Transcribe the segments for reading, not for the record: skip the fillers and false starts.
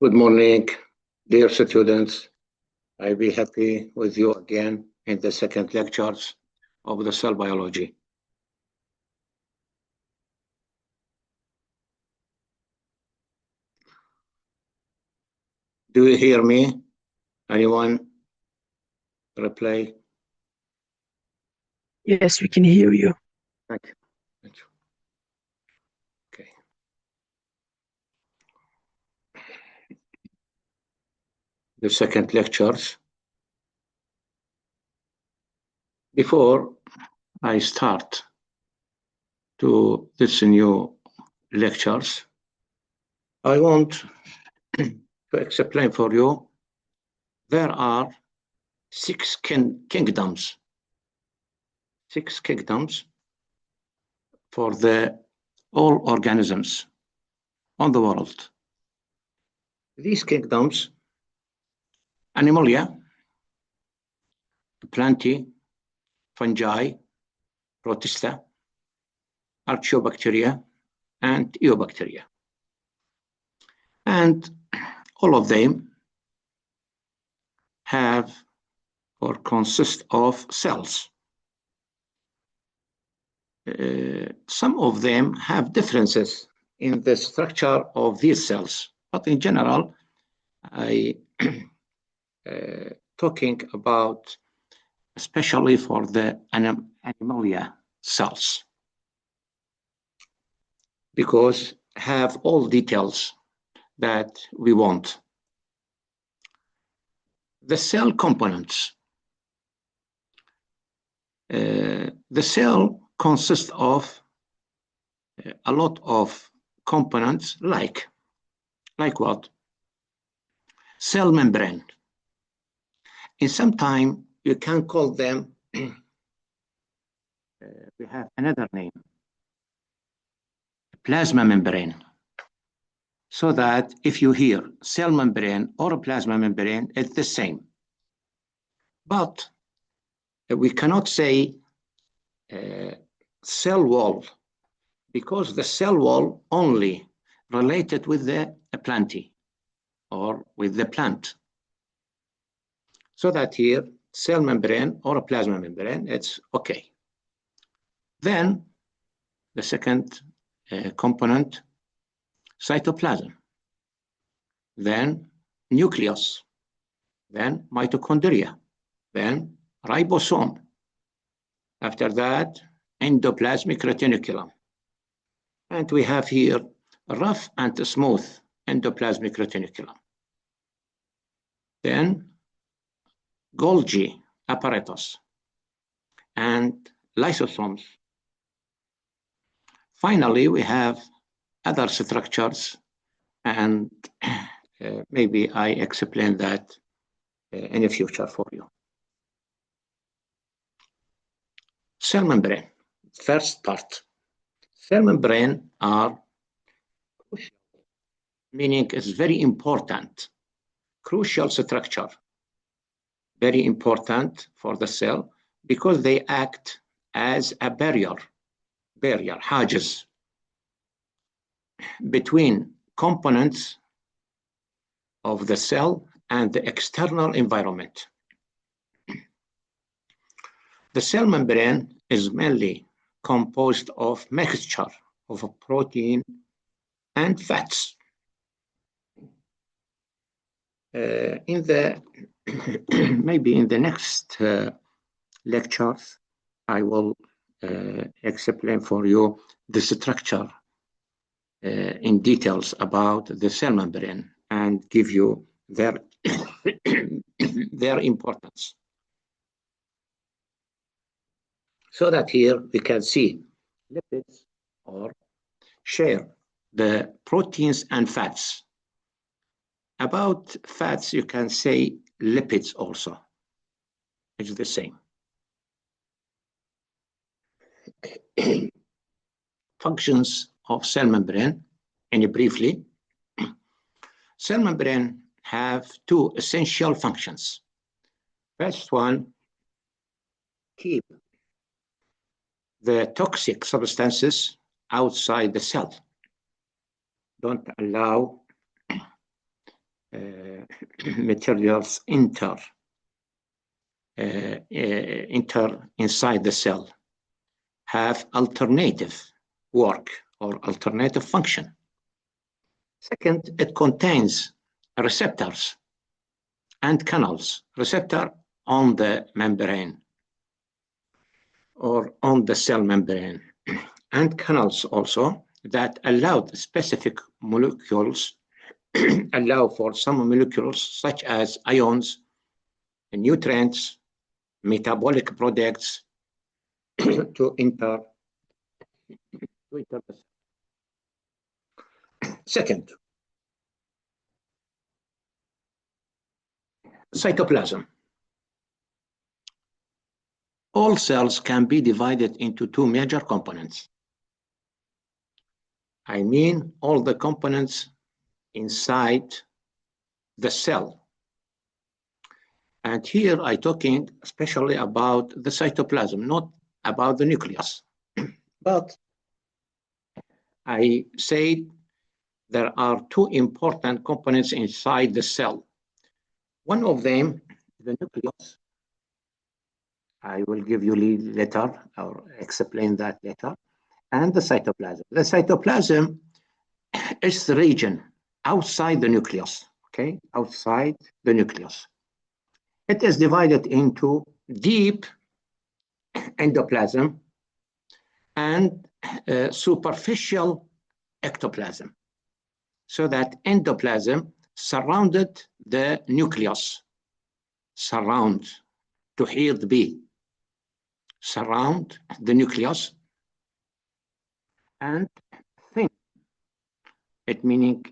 Good morning, dear students. I'll be happy with you again in the second lectures of the cell biology. Do you hear me? Anyone reply? Yes, we can hear you. Thank you. Thank you. Okay. The second lectures. Before I start to this new lectures, I want to explain for you there are six kingdoms for all organisms on the world. These kingdoms: Animalia, Plantae, Fungi, Protista, Archaeobacteria, and Eubacteria. And all of them have or consist of cells. Some of them have differences in the structure of these cells, but in general, I talking about especially for the Animalia cells, because have all details that we want. The cell components. The cell consists of a lot of components like what? Cell membrane. In some time, you can call them, we have another name, plasma membrane. So that if you hear cell membrane or a plasma membrane, it's the same. But we cannot say cell wall, because the cell wall only related with the Plantae or with the plant. So that here, cell membrane or a plasma membrane, it's okay. Then the second component, cytoplasm, then nucleus, then mitochondria, then ribosome. After that, endoplasmic reticulum. And we have here rough and smooth endoplasmic reticulum. Then Golgi apparatus and lysosomes. Finally, we have other structures, and maybe I explain that in the future for you. Cell membrane, first part. Cell membrane are crucial, meaning it's very important, crucial structure, very important for the cell because they act as a barrier, حاجز, between components of the cell and the external environment. The cell membrane is mainly composed of mixture of protein and fats. In the maybe in the next lectures, I will explain for you the structure in details about the cell membrane and give you their their importance. So that here we can see lipids or share the proteins and fats. About fats, you can say lipids also. It's the same. Functions of cell membrane, and briefly, cell membrane have two essential functions. First one, keep the toxic substances outside the cell. Don't allow materials enter inside the cell have alternative work or alternative function. Second, it contains receptors and canals, receptor on the membrane or on the cell membrane, and canals also that allow specific molecules, allow for some molecules such as ions, nutrients, metabolic products to enter the cell. Second, cytoplasm. All cells can be divided into two major components. I mean all the components inside the cell. And here I'm talking especially about the cytoplasm, not about the nucleus. But I say there are two important components inside the cell. One of them, the nucleus. I will give you later or explain that later. And the cytoplasm. The cytoplasm is the region outside the nucleus, okay? Outside the nucleus. It is divided into deep endoplasm and superficial ectoplasm. So that endoplasm surrounded the nucleus. Surround, تحيط به. Surround the nucleus and thin. It meaning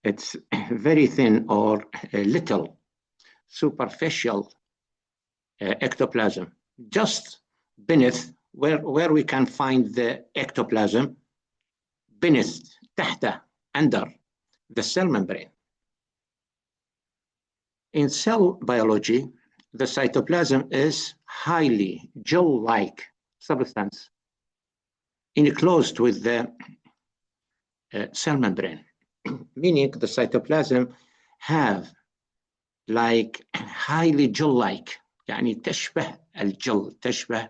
it's very thin or little superficial ectoplasm. Just beneath where we can find the ectoplasm, beneath, تحت, under the cell membrane. In cell biology, the cytoplasm is highly gel-like substance enclosed with the cell membrane, meaning the cytoplasm have like highly gel-like, يعني تشبه الجل، تشبه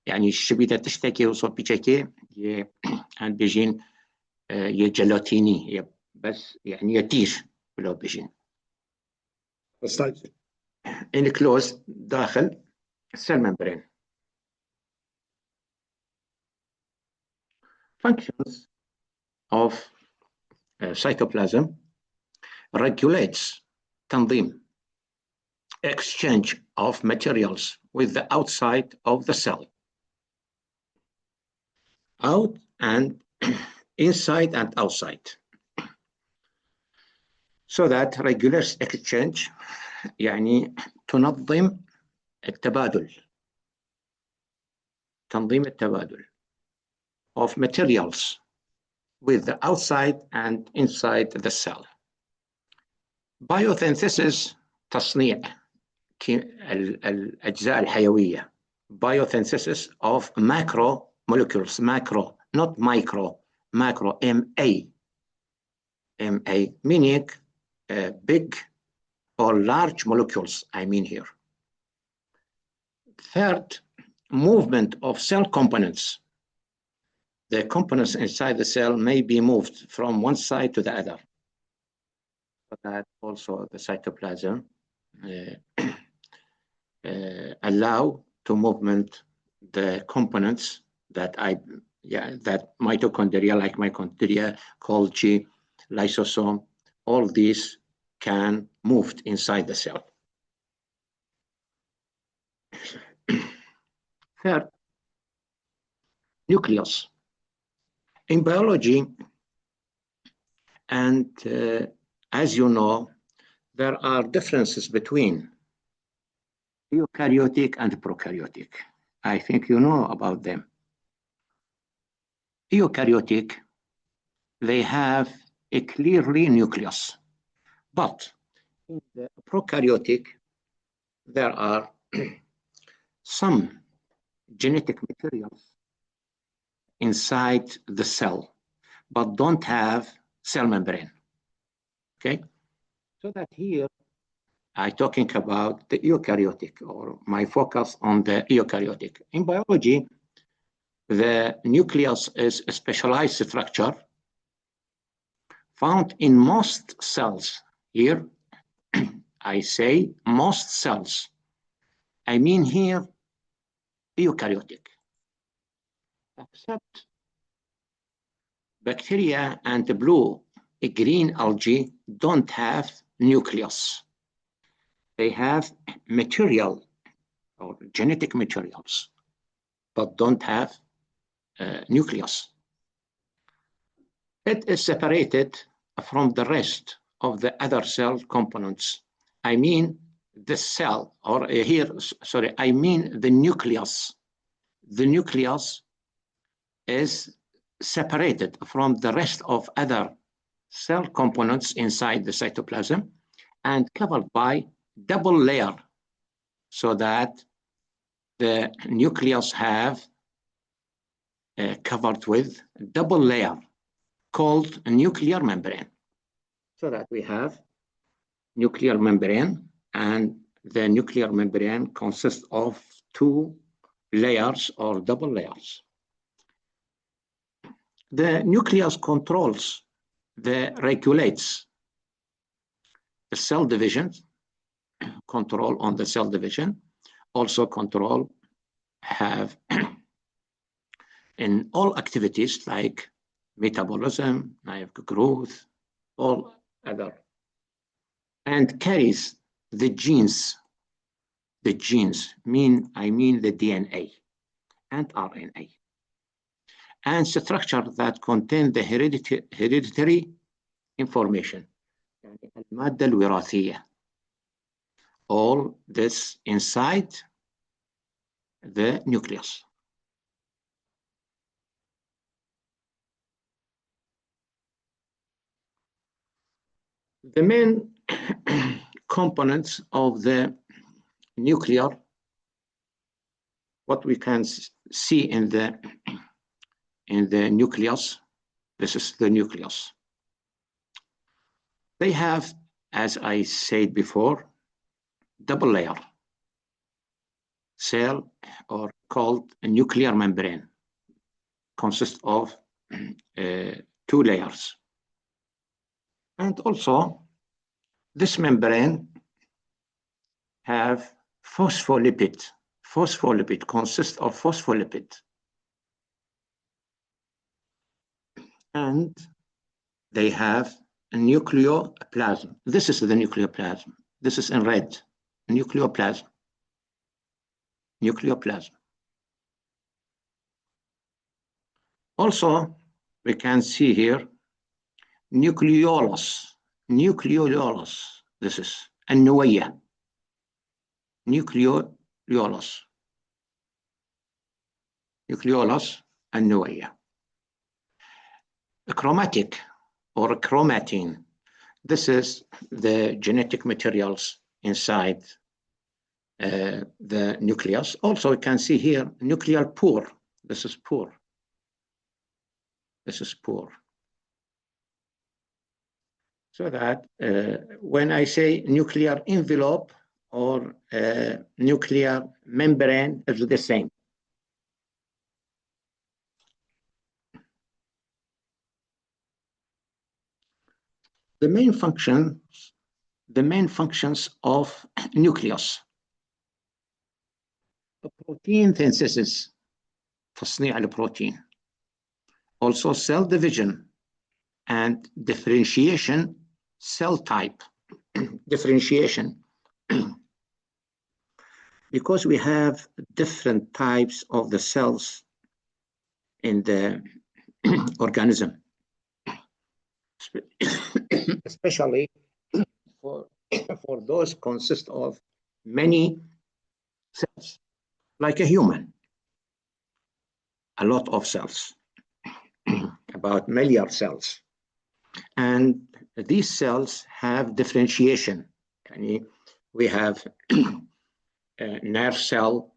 يعني الشبيدة تشتكي وصوب بيشكي عند بيجين جيلاتيني بس يعني يتيش ولو بيجين enclosed داخل cell membrane. Functions of cytoplasm regulates تنظيم exchange of materials with the outside of the cell, out and inside and outside, so that regulates exchange يعني تنظم التبادل، تنظيم التبادل of materials with the outside and inside the cell. Biosynthesis تصنيع الأجزاء الحيوية. Biosynthesis of macro molecules, macro, not micro, macro, MA, meaning big or large molecules, I mean here. Third, movement of cell components. The components inside the cell may be moved from one side to the other. So that also the cytoplasm allow to movement the components that that mitochondria, like mitochondria, Golgi, lysosome, all these can move inside the cell. Third, nucleus. In biology, and as you know, there are differences between eukaryotic and prokaryotic. I think you know about them. Eukaryotic, they have a clearly nucleus, but in the prokaryotic, there are some genetic materials inside the cell, but don't have cell membrane. Okay, so that here I'm talking about the eukaryotic, or my focus on the eukaryotic. In biology, the nucleus is a specialized structure found in most cells. Here, I say most cells. I mean here eukaryotic, except bacteria and the blue-green algae don't have nucleus. They have material or genetic materials, but don't have nucleus. It is separated from the rest of the other cell components. I mean the cell, or I mean the nucleus. The nucleus is separated from the rest of other cell components inside the cytoplasm and covered by double layer, so that the nucleus have covered with double layer called a nuclear membrane. So that we have nuclear membrane, and the nuclear membrane consists of two layers or double layers. The nucleus regulates the cell division, control on the cell division, also control have in all activities like metabolism, like growth, all other, and carries the genes. The genes I mean the DNA and RNA, and structure that contain the hereditary information, المادة الوراثية. All this inside the nucleus. The main components of the nuclear, what we can see in the nucleus, this is the nucleus. They have, as I said before, double layer cell, or called a nuclear membrane, consists of two layers. And also, this membrane have phospholipid. Phospholipid consists of phospholipid. And they have a nucleoplasm. This is the nucleoplasm. This is in red, nucleoplasm. Nucleoplasm. Also, we can see here nucleolus. Nucleolus. This is النوية. Nucleolus. Nucleolus النوية. Chromatic or chromatin. This is the genetic materials inside the nucleus. Also, you can see here nuclear pore. This is pore. This is pore. So that when I say nuclear envelope or nuclear membrane, it's the same. The main functions of nucleus: protein synthesis, تصنيع البروتين. Also cell division and differentiation, cell type differentiation. Because we have different types of the cells in the organism, especially for those consist of many cells, like a human, a lot of cells, about million cells. And these cells have differentiation. We have a nerve cell,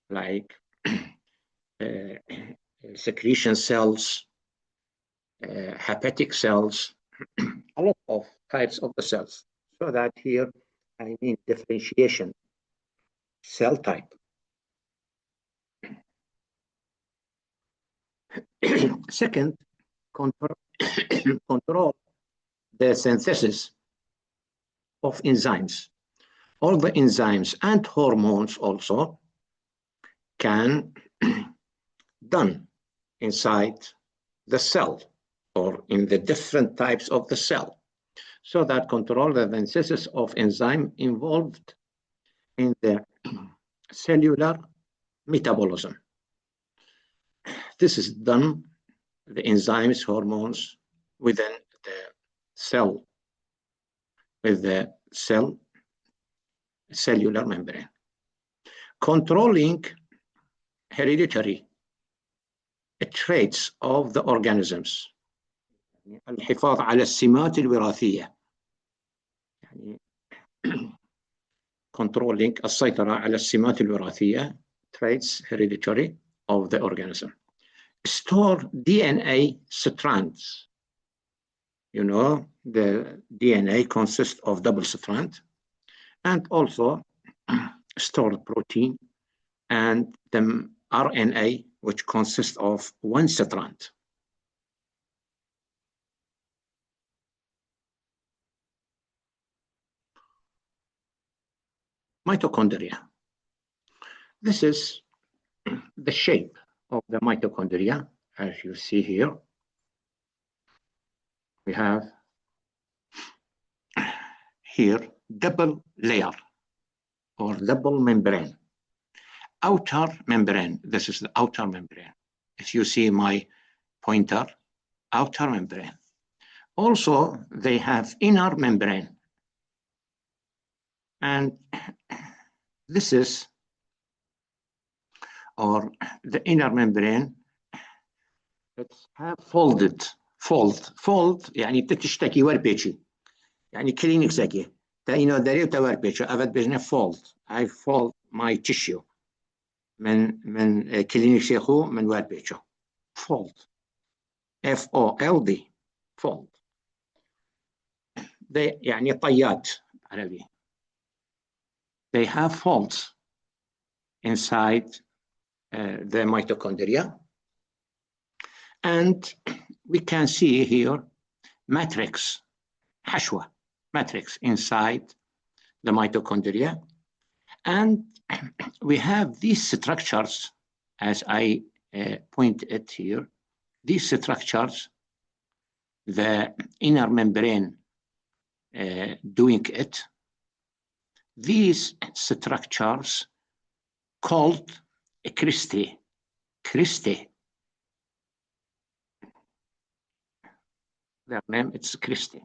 like secretion cells, hepatic cells, a lot of types of the cells. So that here, I mean differentiation, cell type. Second, control the synthesis of enzymes. All the enzymes and hormones also can done inside the cell or in the different types of the cell, so that control the synthesis of enzyme involved in the cellular metabolism. This is done, the enzymes, hormones within the cell, with the cellular membrane. Controlling hereditary traits of the organisms. الحفاظ على السمات الوراثية. يعني controlling السيطرة على السمات الوراثية, traits hereditary of the organism. Store DNA strands. You know, the DNA consists of double strand, and also store protein and the RNA, which consists of one strand. Mitochondria. This is the shape of the mitochondria, as you see here. We have here double layer or double membrane. Outer membrane, this is the outer membrane. If you see my pointer, outer membrane. Also, they have inner membrane. And this is, or the inner membrane, it's have fold. يعني تشتكي وربيتشي. يعني كلينيك زكي. تاينو داريو توربيتشو. أفد بجنة fold. I fold my tissue. من كلينيك شيخو من وربيتشو. Fold. F-O-L-D. Fold. They يعني طيات عربي. They have folds inside the mitochondria. And we can see here matrix, حشوة, matrix inside the mitochondria. And we have these structures, as I pointed here, these structures, the inner membrane doing it, these structures called cristae. Their name is cristae.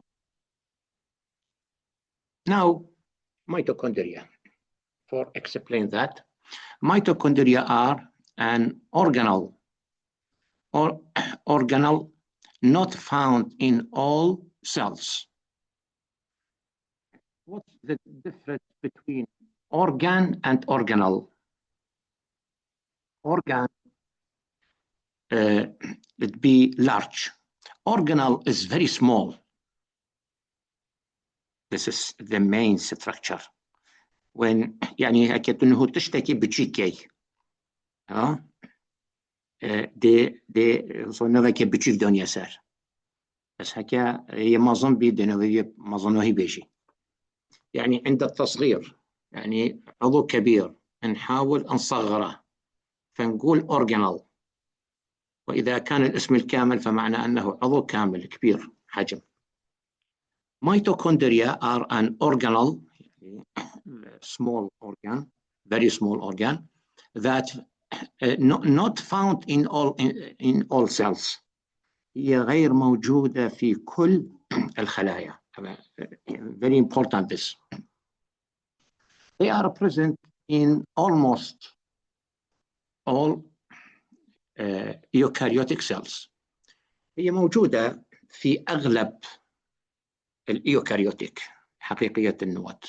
Now, mitochondria. For explain that, mitochondria are an organelle not found in all cells. What's the difference between organ and organelle? Organ would be large. Organelle is very small. This is the main structure. When يعني حكيت إنه تشتكي بتشيكي دي صنّا كي بتشيف دنيا سار بس هكا هي مازن بيدنا هي مازن هي بيجي يعني عند التصغير يعني عضو كبير نحاول نصغره فنقول أورجانال وإذا كان الاسم الكامل فمعنى أنه عضو كامل كبير حجم. Mitochondria are an organelle, small organ, very small organ, that not found in all cells. هي غير موجودة في كل الخلايا. Very important this. They are present in almost all eukaryotic cells. هي موجودة في أغلب الإيوكاريوتيك حقيقية النواة.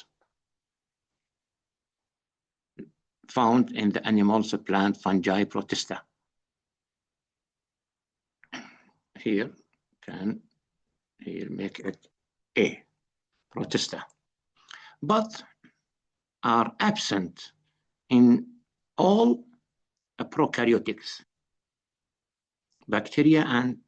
Found in the animals, plant, fungi, protista. Here make it A. protista, but are absent in all prokaryotics, bacteria and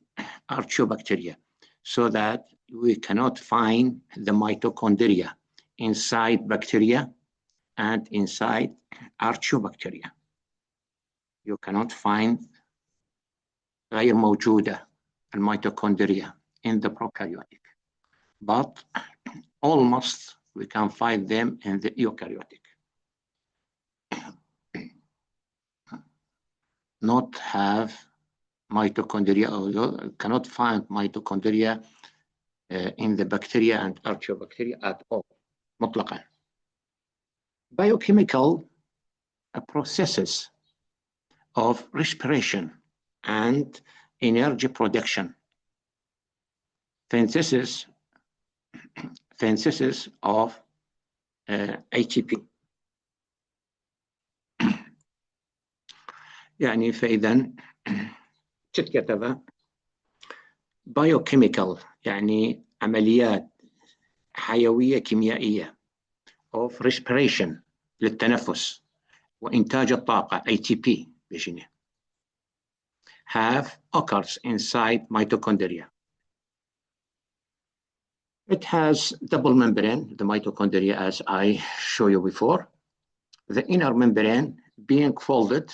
archaeobacteria, so that we cannot find the mitochondria inside bacteria and inside archaeobacteria. You cannot find غير موجودة الميتوكوندريا in the prokaryotic, but almost we can find them in the eukaryotic. Not have mitochondria, or cannot find mitochondria in the bacteria and archaeobacteria at all, مطلقا. Biochemical processes of respiration and energy production, synthesis of ATP. يعني فإذا تتكتب biochemical يعني عمليات حيوية كيميائية of respiration للتنفس وإنتاج الطاقة ATP بجنة have occurs inside mitochondria. It has double membrane, the mitochondria, as I showed you before. The inner membrane being folded,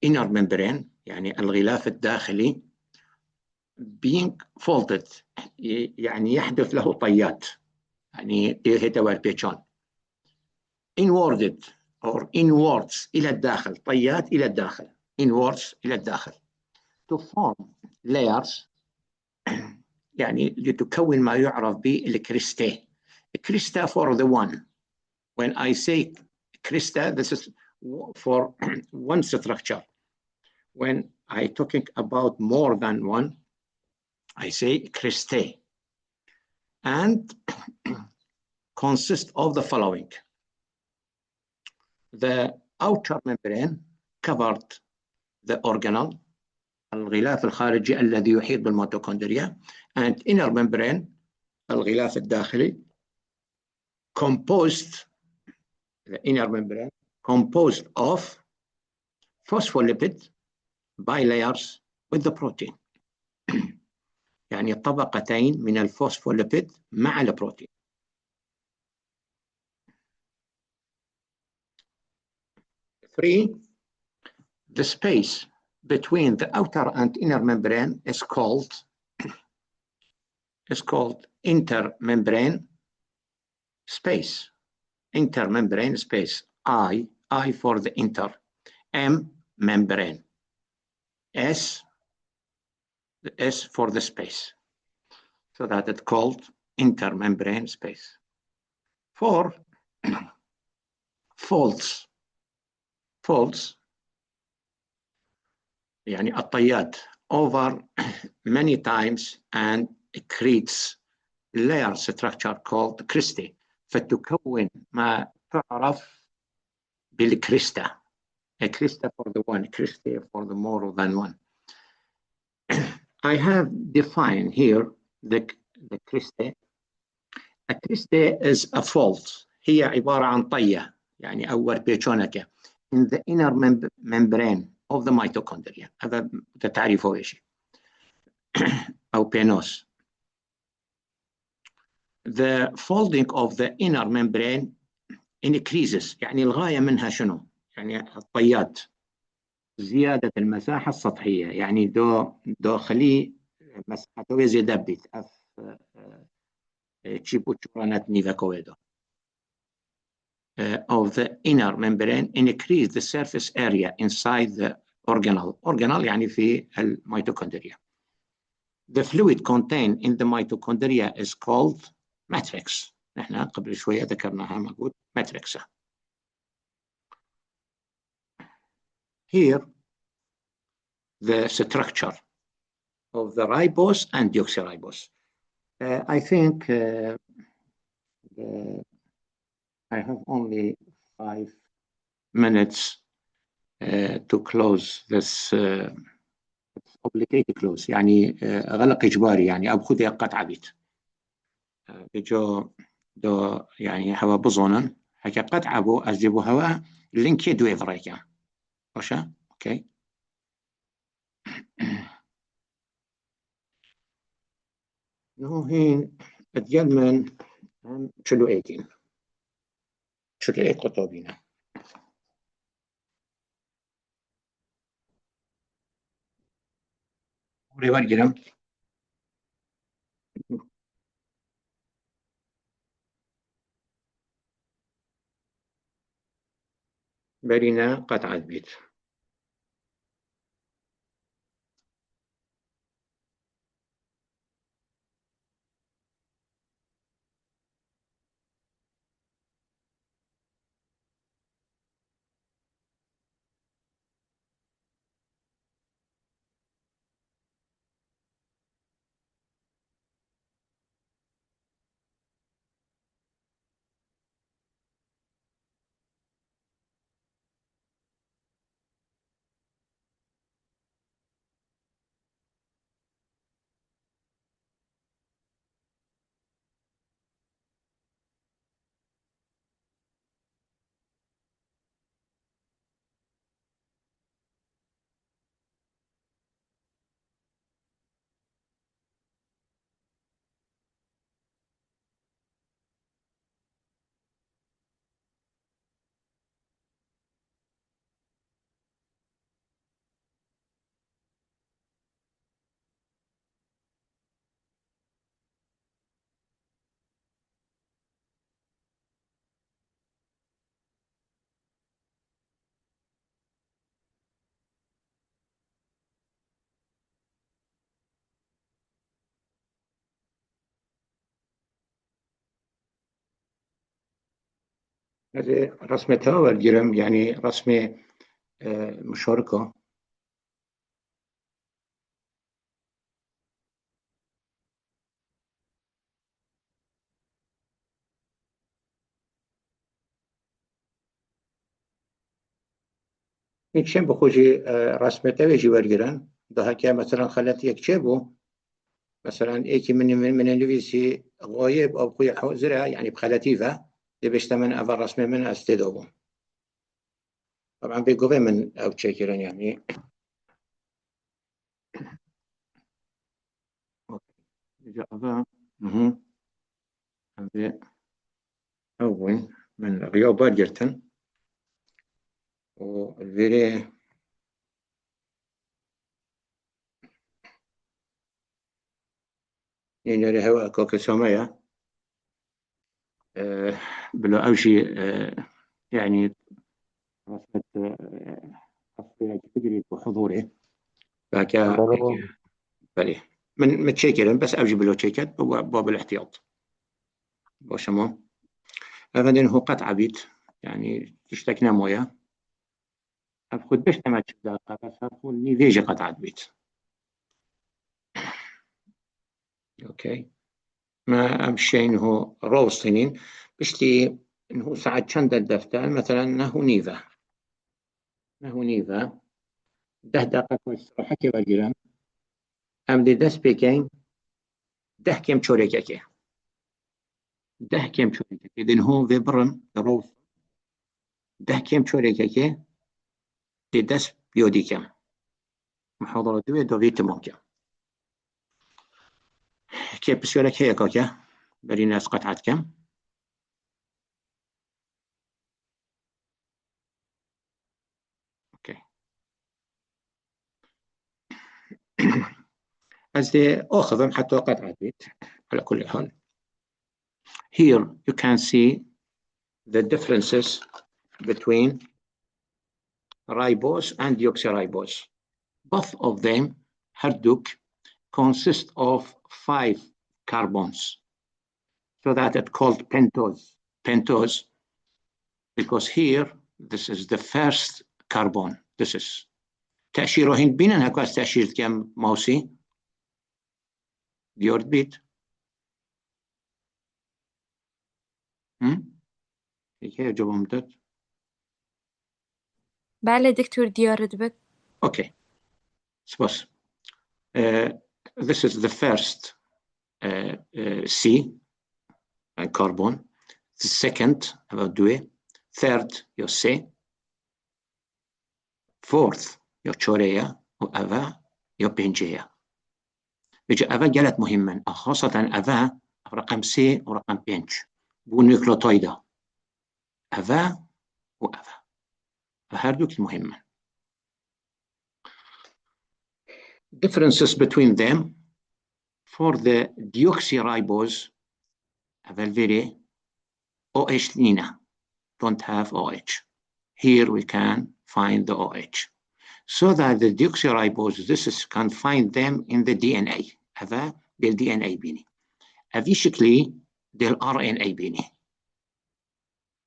inner membrane يعني الغلاف الداخلي being folded يعني يحدث له طيات يعني يتوربيشون inwarded or inwards إلى الداخل طيات إلى الداخل inwards إلى الداخل to form layers يعني لتكون ما يعرف بالكريستة. Krista for the one. When I say Krista, this is for one structure. When I talking about more than one, I say Christe, and consist of the following. The outer membrane covered the organelle, الغلاف الخارجي الذي يحيط بالميتوكوندريا, and inner membrane, الغلاف الداخلي, composed, the inner membrane, composed of phospholipid bilayers with the protein. يعني طبقتين من الفوسفوليبيد مع البروتين. 3. The space between the outer and inner membrane is called intermembrane space. Intermembrane space. I for the inter. M membrane. S for the space. So that it's called intermembrane space. 4. Folds. يعني الطيات over many times and it creates layer structure called cristae فتكون ما تعرف بالكريستا. A crista for the one, cristae for the more than one. I have defined here the cristae. A cristae is a fold. هي عبارة عن طية يعني أو وربيشونكة in the inner membrane of the mitochondria. هذا تعريفه إيش أو بينوس. The folding of the inner membrane increases يعني الغاية منها شنو؟ يعني الطيات زيادة المساحة السطحية يعني داخلي مساحته يزيد بيت أف تشيبو تشورانات نيفا كويدو of the inner membrane increase the surface area inside the organelle. Organelle يعني في الميتوكوندريا. The fluid contained in the mitochondria is called matrix. نحن قبل شوية ذكرناها موجود matrix. Here the structure of the ribose and deoxyribose. I think I have only 5 minutes to close this obligate close يعني غلق إجباري يعني أب خذ قطعة بيت بجو دو يعني هوا بظنن حكى قطعة بو أجيبو هوا لينك دو إفرايكا وشا أوكي نوهين الجلمن شلو إيكين شلو إيك قطوبينا وريوان جلم برينا قطعة بيت هذه رسمتها والجرم يعني رسمة مشاركة این چه بخوجي رسمته ويجي والجرم ده هكا مثلا خلت يكتبه مثلا ايكي من اللويسي غايب او خوي حوزرها يعني بخلاتيفه دبشت من اول رسمه من استدوبه طبعا بيقوي من او تشيكرن يعني إجابة هذا أول من غيابات جرتن والفيري يعني هو كوكا سمايا بلو أوشي يعني رسمت أصفية تجري بحضوري فكا بلي من متشيكرن بس أوجي بلو تشيكت باب الاحتياط بوشمو بعدين هو قطع بيت يعني تشتكنا مويا أبخد بش تما تشبدا قطع فأقول ني فيجي قطعة بيت أوكي ما أمشي إنه روصينين بشتي إنه ساعد شند الدفتر مثلا نهو نيفا ده دقيقة استراحة كبيرة أم دي دست بيكين ده كم شوريكاكي ده كم شوريكاكي إذن هو فيبرن روص ده كم شوريكاكي دي دست بيودي كم محاضرة دوية دوغيت ممكن كيف بسيولك هي كاكا بري ناس قطعت كم أوكي أزدي أخذهم حتى قطعت بيت على كل حال here you can see the differences between ribose and deoxyribose. Both of them, herduk, consist of 5 carbons. So that it's called pentose. Pentose, because here, this is the first carbon. This is. تأشيره هند بينا هكاس تأشير كم موسي ديورد بيت هيك جواب مدد بله دكتور ديار دبت اوكي سباس This is the first C, carbon. The second, about دوي. Third, your C. Fourth, your chorea. وأفا, your بنجية. بيجي أفا قالت مهما، خاصة أفا رقم سي ورقم بنج بونيوكلوتويدا. أفا وأفا فهردوك مهمة. Differences between them. For the deoxyribose, Valverde, OH Nina don't have OH. Here we can find the OH. So that the deoxyribose, this is can find them in the DNA. هذا del DNA بيني. هذه شكلي del RNA بيني.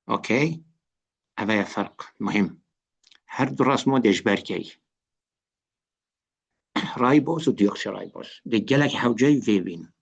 أوكي؟ هذا فرق مهم. هرد رسمه ديش باركي. رايبوز وديوكسيرايبوز. دجالك حوجي فيبين.